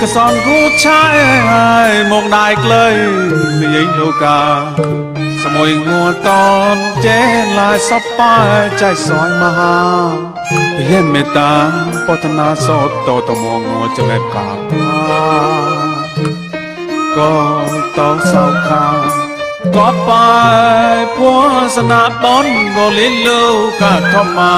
ก็สอนกูใช้มองได้เกลยเลี้ยงโลกาสมวยงัวตอนเจลายสปายใจสอยมหาเย็นเมตตาปัฒนาสดโตตมองงัวจะแม่กาก็ต้องเศร้าคาก็ไปพัวสนาบอนก็ลิ้นลูกกะทอมา